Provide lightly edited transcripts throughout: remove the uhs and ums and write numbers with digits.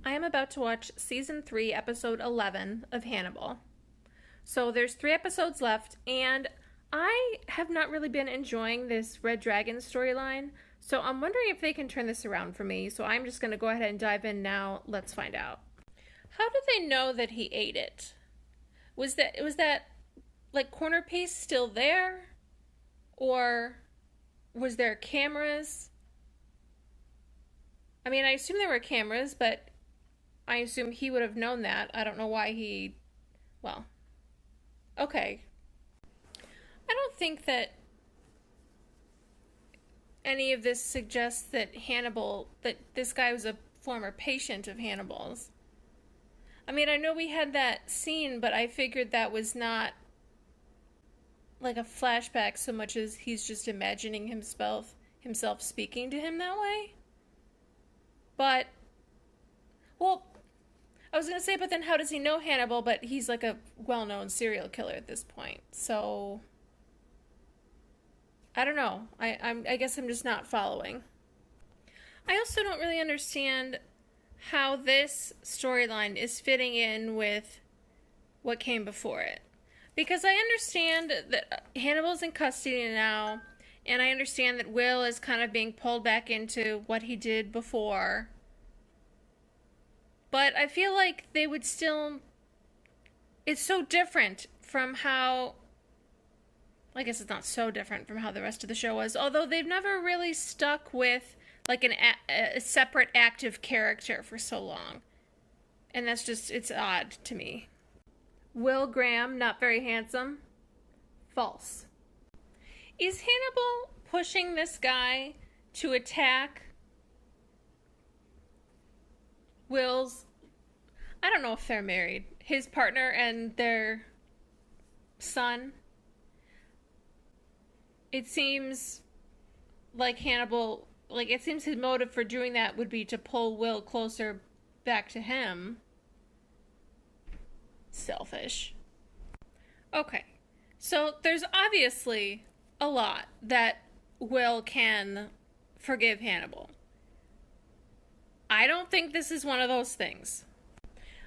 I am about to watch season 3, episode 11 of Hannibal. So there's 3 episodes left, and I have not really been enjoying this Red Dragon storyline. So I'm wondering if they can turn this around for me. So I'm just going to go ahead and dive in now. Let's find out. How did they know that he ate it? Was that like corner piece still there? Or was there cameras? I mean, I assume there were cameras, but I assume he would have known that. I don't know why he. Well, okay. I don't think that any of this suggests that that this guy was a former patient of Hannibal's. I mean, I know we had that scene, but I figured that was not like a flashback so much as he's just imagining himself speaking to him that way. But, well, I was gonna say, but then how does he know Hannibal? But he's like a well-known serial killer at this point, so I don't know. I guess I'm just not following. I also don't really understand how this storyline is fitting in with what came before it, because I understand that Hannibal's in custody now, and I understand that Will is kind of being pulled back into what he did before. But I feel like they would still. It's so different from how. I guess it's not so different from how the rest of the show was, although they've never really stuck with like a separate active character for so long. And that's just, it's odd to me. Will Graham, not very handsome? False. Is Hannibal pushing this guy to attack Will's, I don't know if they're married, his partner and their son? It seems like it seems his motive for doing that would be to pull Will closer back to him. Selfish. Okay, so there's obviously a lot that Will can forgive Hannibal. I don't think this is one of those things.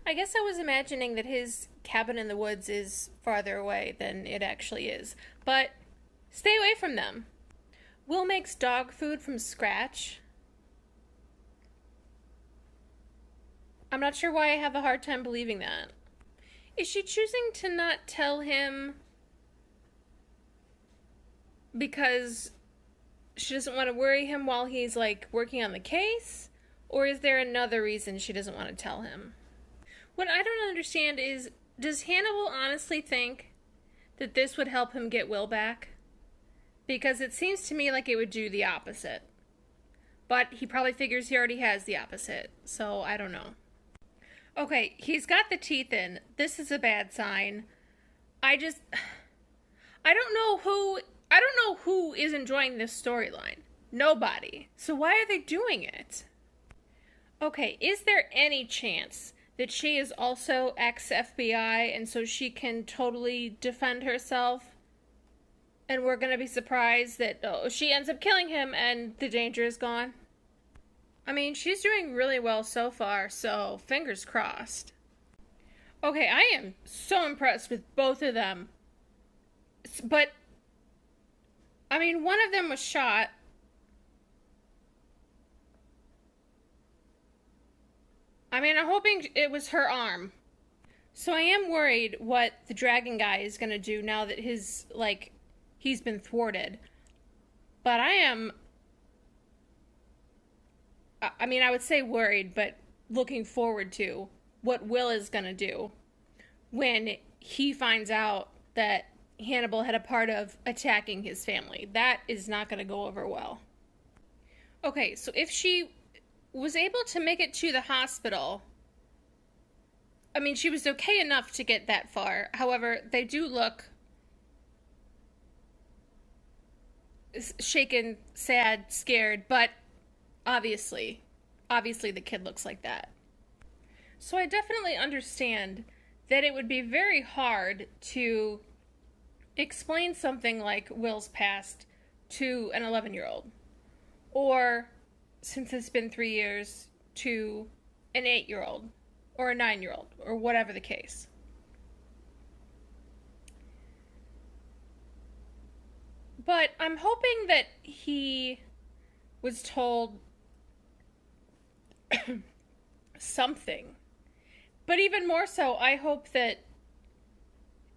I guess I was imagining that his cabin in the woods is farther away than it actually is, but stay away from them. Will makes dog food from scratch. I'm not sure why I have a hard time believing that. Is she choosing to not tell him because she doesn't want to worry him while he's like working on the case? Or is there another reason she doesn't want to tell him? What I don't understand is, does Hannibal honestly think that this would help him get Will back? Because it seems to me like it would do the opposite. But he probably figures he already has the opposite, so I don't know. Okay, he's got the teeth in. This is a bad sign. I don't know who is enjoying this storyline. Nobody. So why are they doing it? Okay, is there any chance that she is also ex-FBI and so she can totally defend herself? And we're gonna be surprised that she ends up killing him and the danger is gone? I mean, she's doing really well so far, so fingers crossed. Okay, I am so impressed with both of them. But, I mean, one of them was shot. I mean, I'm hoping it was her arm. So I am worried what the dragon guy is gonna do now that he's been thwarted. But I would say worried, but looking forward to what Will is gonna do when he finds out that Hannibal had a part of attacking his family. That is not gonna go over well. Okay, so if she was able to make it to the hospital, I mean, she was okay enough to get that far. However, they do look shaken, sad, scared, but obviously the kid looks like that. So I definitely understand that it would be very hard to explain something like Will's past to an 11-year-old. Or, since it's been 3 years, to an 8-year-old or a 9-year-old or whatever the case. But I'm hoping that he was told something. But even more so, I hope that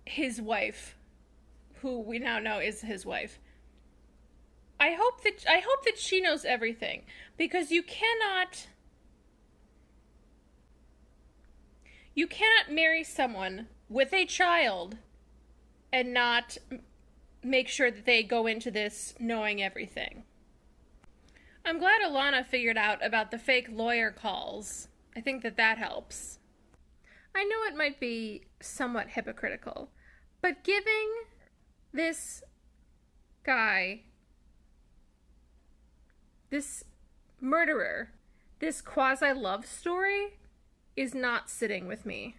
his wife, who we now know is his wife, I hope that she knows everything, because you cannot marry someone with a child and not make sure that they go into this knowing everything. I'm glad Alana figured out about the fake lawyer calls. I think that helps. I know it might be somewhat hypocritical, but giving this guy, this murderer, this quasi-love story is not sitting with me.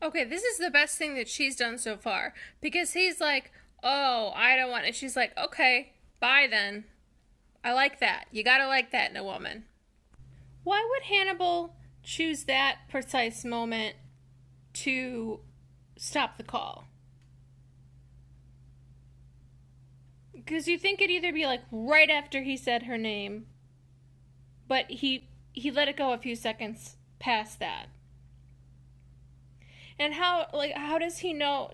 Okay, this is the best thing that she's done so far, because he's like, oh, I don't want it. She's like, okay, bye then. I like that. You gotta like that in a woman. Why would Hannibal choose that precise moment to stop the call? Because you think it'd either be like right after he said her name, but he let it go a few seconds past that. And how does he know?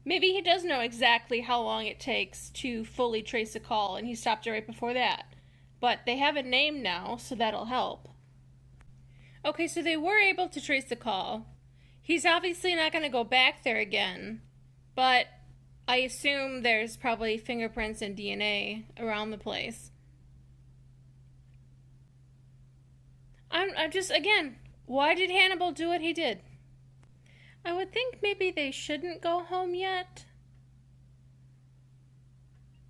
Maybe he does know exactly how long it takes to fully trace a call, and he stopped it right before that. But they have a name now, so that'll help. Okay, so they were able to trace the call. He's obviously not going to go back there again, but I assume there's probably fingerprints and DNA around the place. I'm just, again, why did Hannibal do what he did? I would think maybe they shouldn't go home yet.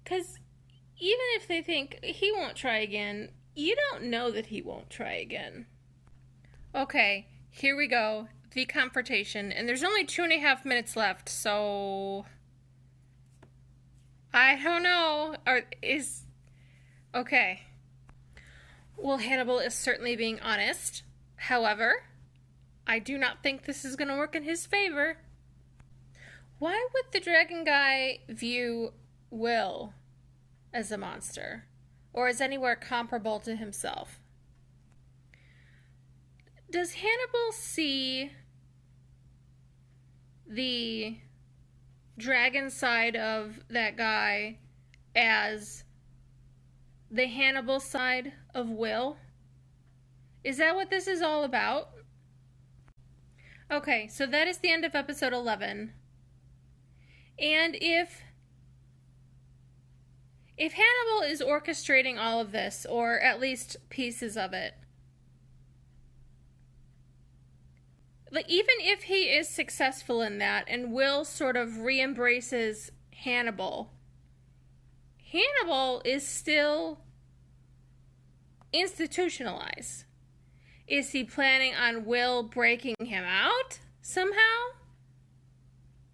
Because even if they think he won't try again, you don't know that he won't try again. Okay, here we go. The confrontation. And there's only 2.5 minutes left, so I don't know. Okay. Well, Hannibal is certainly being honest. However, I do not think this is going to work in his favor. Why would the dragon guy view Will as a monster? Or as anywhere comparable to himself? Does Hannibal see the dragon side of that guy as the Hannibal side of Will? Is that what this is all about? Okay, so that is the end of episode 11. And if Hannibal is orchestrating all of this, or at least pieces of it, like, even if he is successful in that and Will sort of re-embraces Hannibal is still institutionalized. Is he planning on Will breaking him out somehow?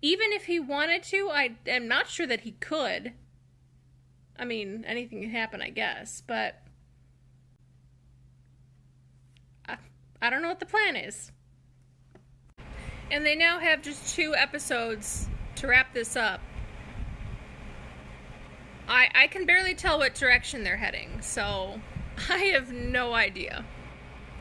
Even if he wanted to, I am not sure that he could. I mean, anything can happen, I guess, but I don't know what the plan is. And they now have just 2 episodes to wrap this up. I can barely tell what direction they're heading, so I have no idea.